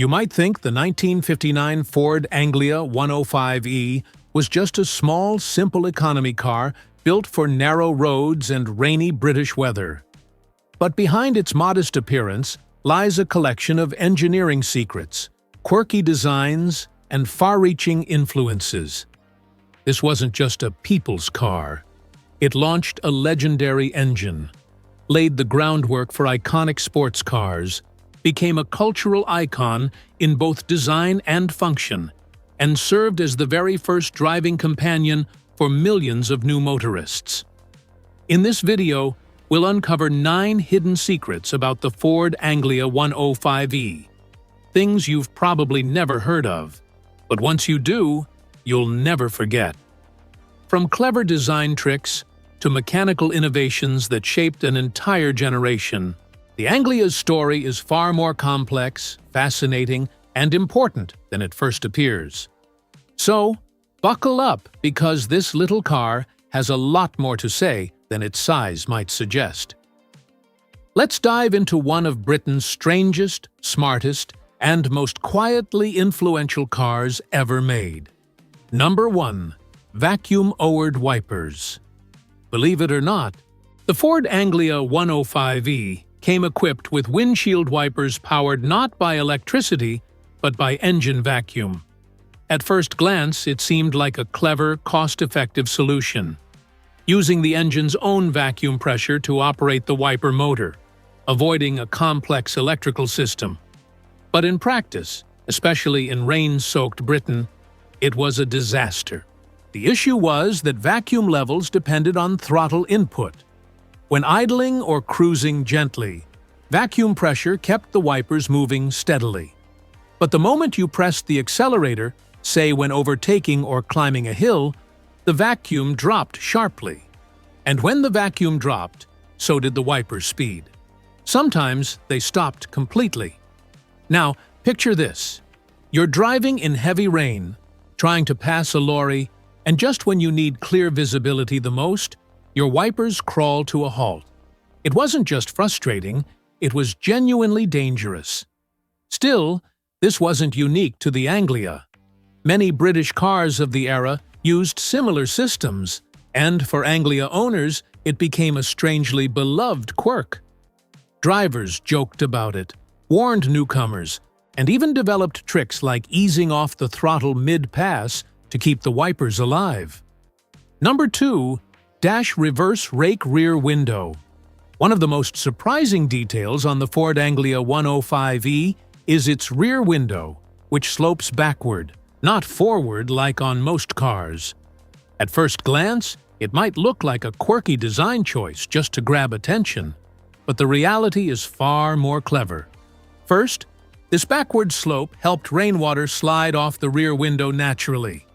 You might think the 1959 Ford Anglia 105E was just a small, simple economy car built for narrow roads and rainy British weather. But behind its modest appearance lies a collection of engineering secrets, quirky designs, and far-reaching influences. This wasn't just a people's car. It launched a legendary engine, laid the groundwork for iconic sports cars, became a cultural icon in both design and function, and served as the very first driving companion for millions of new motorists. In this video, we'll uncover 9 hidden secrets about the Ford Anglia 105E. Things you've probably never heard of, but once you do, you'll never forget. From clever design tricks to mechanical innovations that shaped an entire generation, the Anglia's story is far more complex, fascinating, and important than it first appears. So, buckle up, because this little car has a lot more to say than its size might suggest. Let's dive into one of Britain's strangest, smartest, and most quietly influential cars ever made. Number 1. Vacuum-powered wipers. Believe it or not, the Ford Anglia 105E came equipped with windshield wipers powered not by electricity, but by engine vacuum. At first glance, it seemed like a clever, cost-effective solution, using the engine's own vacuum pressure to operate the wiper motor, avoiding a complex electrical system. But in practice, especially in rain-soaked Britain, it was a disaster. The issue was that vacuum levels depended on throttle input. When idling or cruising gently, vacuum pressure kept the wipers moving steadily. But the moment you pressed the accelerator, say when overtaking or climbing a hill, the vacuum dropped sharply. And when the vacuum dropped, so did the wiper speed. Sometimes they stopped completely. Now, picture this. You're driving in heavy rain, trying to pass a lorry, and just when you need clear visibility the most, your wipers crawl to a halt. It wasn't just frustrating, it was genuinely dangerous. Still, this wasn't unique to the Anglia. Many British cars of the era used similar systems, and for Anglia owners, it became a strangely beloved quirk. Drivers joked about it, warned newcomers, and even developed tricks like easing off the throttle mid-pass to keep the wipers alive. Number 2. Dash reverse rake rear window. One of the most surprising details on the Ford Anglia 105E is its rear window, which slopes backward, not forward like on most cars. At first glance, it might look like a quirky design choice just to grab attention, but the reality is far more clever. First, this backward slope helped rainwater slide off the rear window naturally.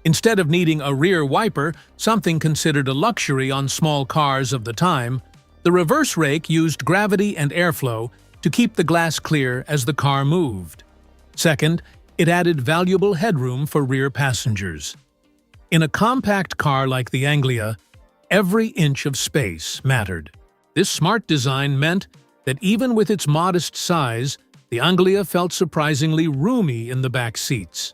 Instead of needing a rear wiper, something considered a luxury on small cars of the time, the reverse rake used gravity and airflow to keep the glass clear as the car moved. Second, it added valuable headroom for rear passengers. In a compact car like the Anglia, every inch of space mattered. This smart design meant that even with its modest size, the Anglia felt surprisingly roomy in the back seats.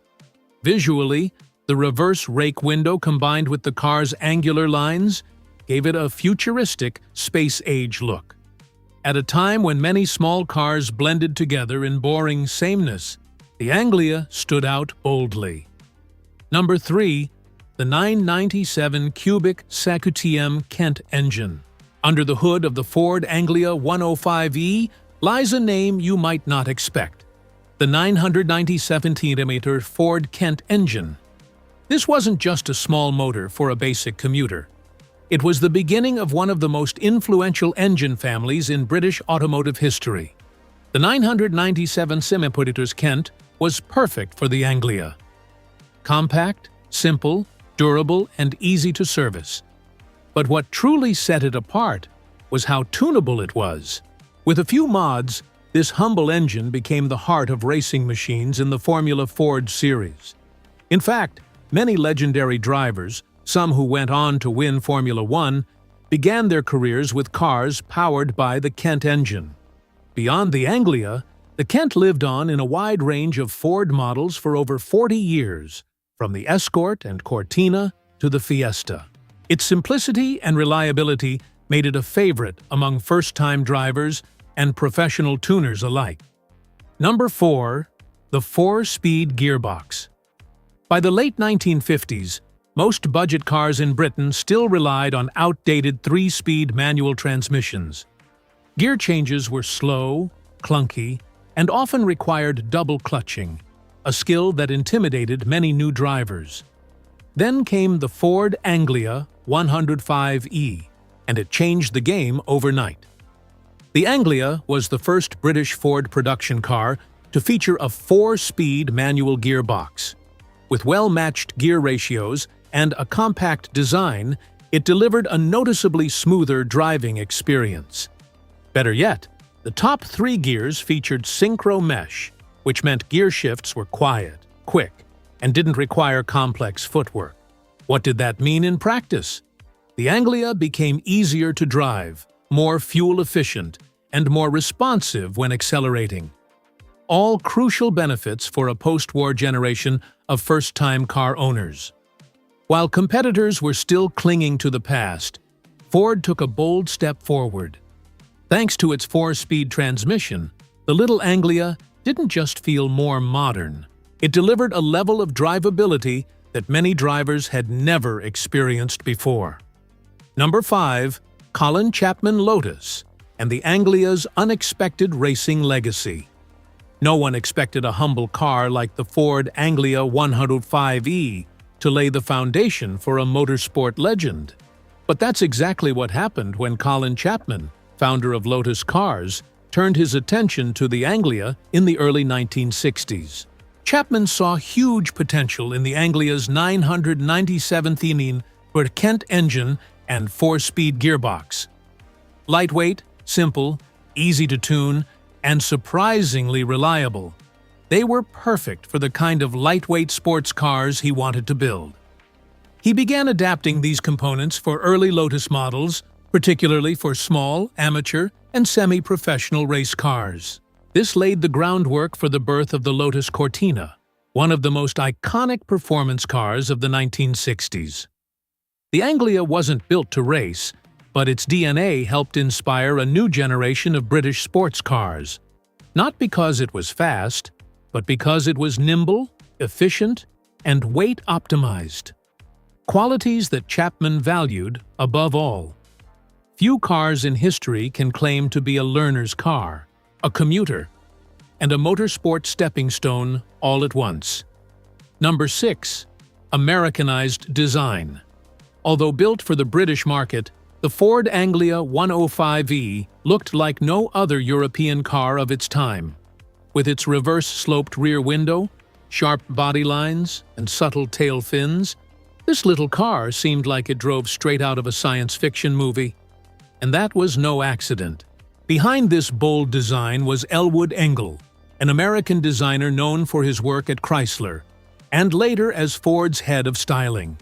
Visually, the reverse rake window combined with the car's angular lines gave it a futuristic, space-age look. At a time when many small cars blended together in boring sameness, the Anglia stood out boldly. Number 3. The 997 cubic CQTM Kent engine. Under the hood of the Ford Anglia 105E lies a name you might not expect: the 997mm Ford Kent engine. This wasn't just a small motor for a basic commuter. It was the beginning of one of the most influential engine families in British automotive history. The 997mm Kent was perfect for the Anglia. Compact, simple, durable, and easy to service. But what truly set it apart was how tunable it was. With a few mods, this humble engine became the heart of racing machines in the Formula Ford series. In fact, many legendary drivers, some who went on to win Formula One, began their careers with cars powered by the Kent engine. Beyond the Anglia, The Kent lived on in a wide range of Ford models for over 40 years, from the Escort and Cortina to the Fiesta. Its simplicity and reliability made it a favorite among first-time drivers and professional tuners alike. Number 4. The 4-speed gearbox. By the late 1950s, most budget cars in Britain still relied on outdated 3-speed manual transmissions. Gear changes were slow, clunky, and often required double clutching, a skill that intimidated many new drivers. Then came the Ford Anglia 105E, and it changed the game overnight. The Anglia was the first British Ford production car to feature a 4-speed manual gearbox. With well-matched gear ratios and a compact design, it delivered a noticeably smoother driving experience. Better yet, the top 3 gears featured synchro mesh, which meant gear shifts were quiet, quick, and didn't require complex footwork. What did that mean in practice? The Anglia became easier to drive, more fuel-efficient, and more responsive when accelerating. All crucial benefits for a post-war generation of first-time car owners. While competitors were still clinging to the past, Ford took a bold step forward. Thanks to its 4-speed transmission, the little Anglia didn't just feel more modern. It delivered a level of drivability that many drivers had never experienced before. Number 5. Colin Chapman Lotus and the Anglia's unexpected racing legacy. No one expected a humble car like the Ford Anglia 105E to lay the foundation for a motorsport legend. But that's exactly what happened when Colin Chapman, founder of Lotus Cars, turned his attention to the Anglia in the early 1960s. Chapman saw huge potential in the Anglia's 997th Kent engine and 4-speed gearbox. Lightweight, simple, easy to tune, and surprisingly reliable, they were perfect for the kind of lightweight sports cars he wanted to build. He began adapting these components for early Lotus models, particularly for small, amateur, and semi-professional race cars. This laid the groundwork for the birth of the Lotus Cortina, one of the most iconic performance cars of the 1960s. The Anglia wasn't built to race, but its DNA helped inspire a new generation of British sports cars. Not because it was fast, but because it was nimble, efficient, and weight-optimized. Qualities that Chapman valued above all. Few cars in history can claim to be a learner's car, a commuter, and a motorsport stepping stone all at once. Number 6. Americanized design. Although built for the British market, the Ford Anglia 105E looked like no other European car of its time. With its reverse-sloped rear window, sharp body lines, and subtle tail fins, this little car seemed like it drove straight out of a science fiction movie. And that was no accident. Behind this bold design was Elwood Engel, an American designer known for his work at Chrysler, and later as Ford's head of styling.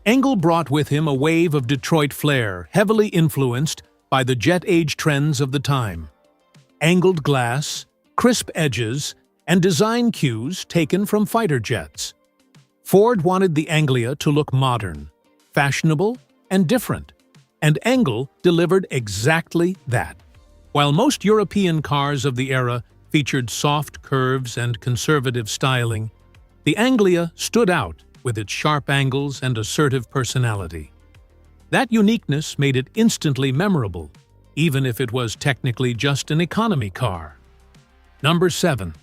Engel brought with him a wave of Detroit flair, heavily influenced by the jet-age trends of the time. Angled glass, crisp edges, and design cues taken from fighter jets. Ford wanted the Anglia to look modern, fashionable, and different, and Engel delivered exactly that. While most European cars of the era featured soft curves and conservative styling, the Anglia stood out with its sharp angles and assertive personality. That uniqueness made it instantly memorable, even if it was technically just an economy car. Number 7.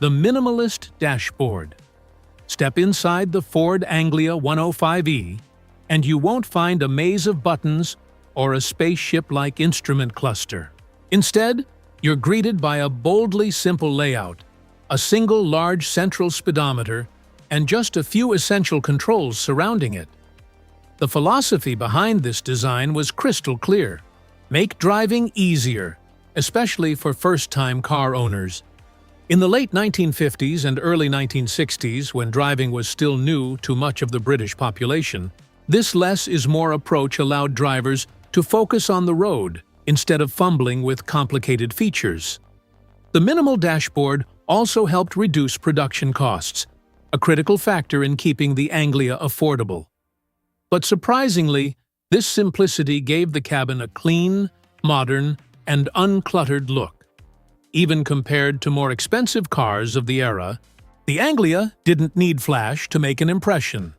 The minimalist dashboard. Step inside the Ford Anglia 105E, and you won't find a maze of buttons or a spaceship-like instrument cluster. Instead, you're greeted by a boldly simple layout, a single large central speedometer, and just a few essential controls surrounding it. The philosophy behind this design was crystal clear: make driving easier, especially for first-time car owners. In the late 1950s and early 1960s, when driving was still new to much of the British population, this less-is-more approach allowed drivers to focus on the road instead of fumbling with complicated features. The minimal dashboard also helped reduce production costs, a critical factor in keeping the Anglia affordable. But surprisingly, this simplicity gave the cabin a clean, modern, and uncluttered look. Even compared to more expensive cars of the era, the Anglia didn't need flash to make an impression.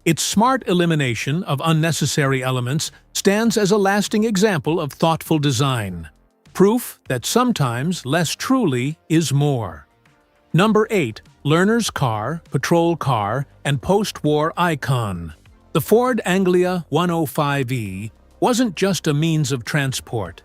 Its smart elimination of unnecessary elements stands as a lasting example of thoughtful design, proof that sometimes less truly is more. Number 8. Learner's car, patrol car, and post-war icon. The Ford Anglia 105E wasn't just a means of transport.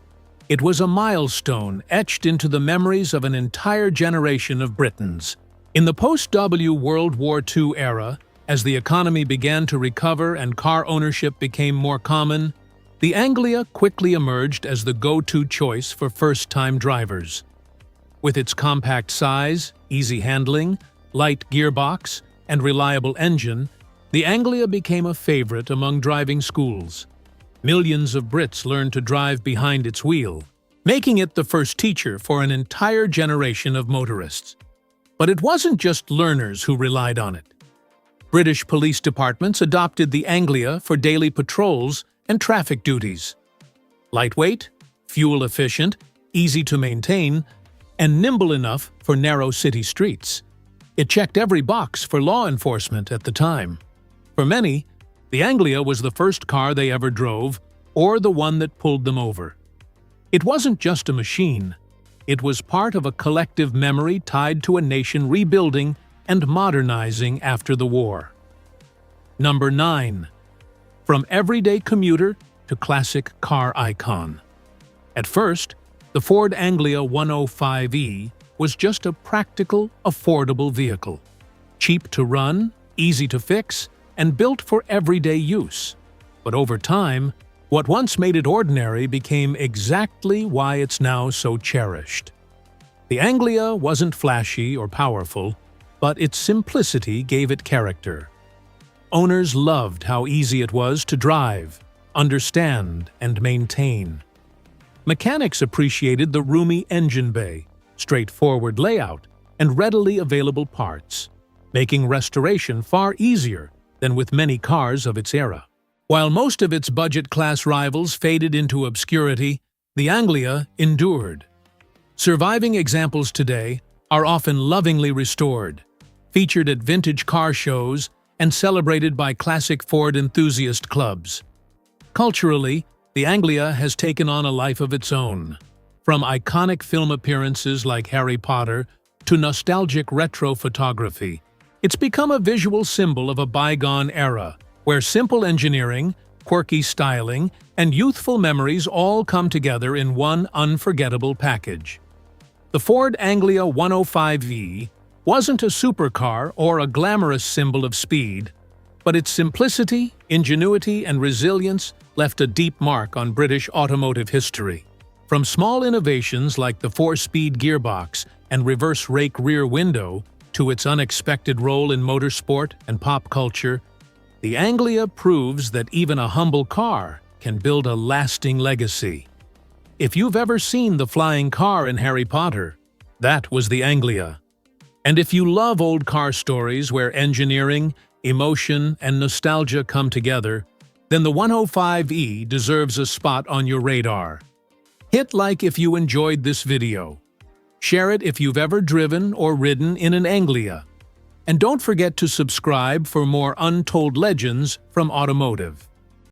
It was a milestone etched into the memories of an entire generation of Britons. In the post-World War II era, as the economy began to recover and car ownership became more common, the Anglia quickly emerged as the go-to choice for first-time drivers. With its compact size, easy handling, light gearbox, and reliable engine, the Anglia became a favorite among driving schools. Millions of Brits learned to drive behind its wheel, making it the first teacher for an entire generation of motorists. But it wasn't just learners who relied on it. British police departments adopted the Anglia for daily patrols and traffic duties. Lightweight, fuel-efficient, easy to maintain, and nimble enough for narrow city streets. It checked every box for law enforcement at the time. For many, the Anglia was the first car they ever drove, or the one that pulled them over. It wasn't just a machine. It was part of a collective memory tied to a nation rebuilding and modernizing after the war. Number 9. From everyday commuter to classic car icon. At first, the Ford Anglia 105E was just a practical, affordable vehicle. Cheap to run, easy to fix, and built for everyday use. But over time, what once made it ordinary became exactly why it's now so cherished. The Anglia wasn't flashy or powerful, but its simplicity gave it character. Owners loved how easy it was to drive, understand, and maintain. Mechanics appreciated the roomy engine bay, straightforward layout, and readily available parts, making restoration far easier than with many cars of its era. While most of its budget-class rivals faded into obscurity, the Anglia endured. Surviving examples today are often lovingly restored, featured at vintage car shows, and celebrated by classic Ford enthusiast clubs. Culturally, the Anglia has taken on a life of its own. From iconic film appearances like Harry Potter to nostalgic retro photography, it's become a visual symbol of a bygone era, where simple engineering, quirky styling, and youthful memories all come together in one unforgettable package. The Ford Anglia 105E wasn't a supercar or a glamorous symbol of speed, but its simplicity, ingenuity, and resilience left a deep mark on British automotive history. From small innovations like the 4-speed gearbox and reverse rake rear window to its unexpected role in motorsport and pop culture, the Anglia proves that even a humble car can build a lasting legacy. If you've ever seen the flying car in Harry Potter, that was the Anglia. And if you love old car stories where engineering, emotion, and nostalgia come together, then the 105E deserves a spot on your radar. Hit like if you enjoyed this video. Share it if you've ever driven or ridden in an Anglia. And don't forget to subscribe for more untold legends from Automotive.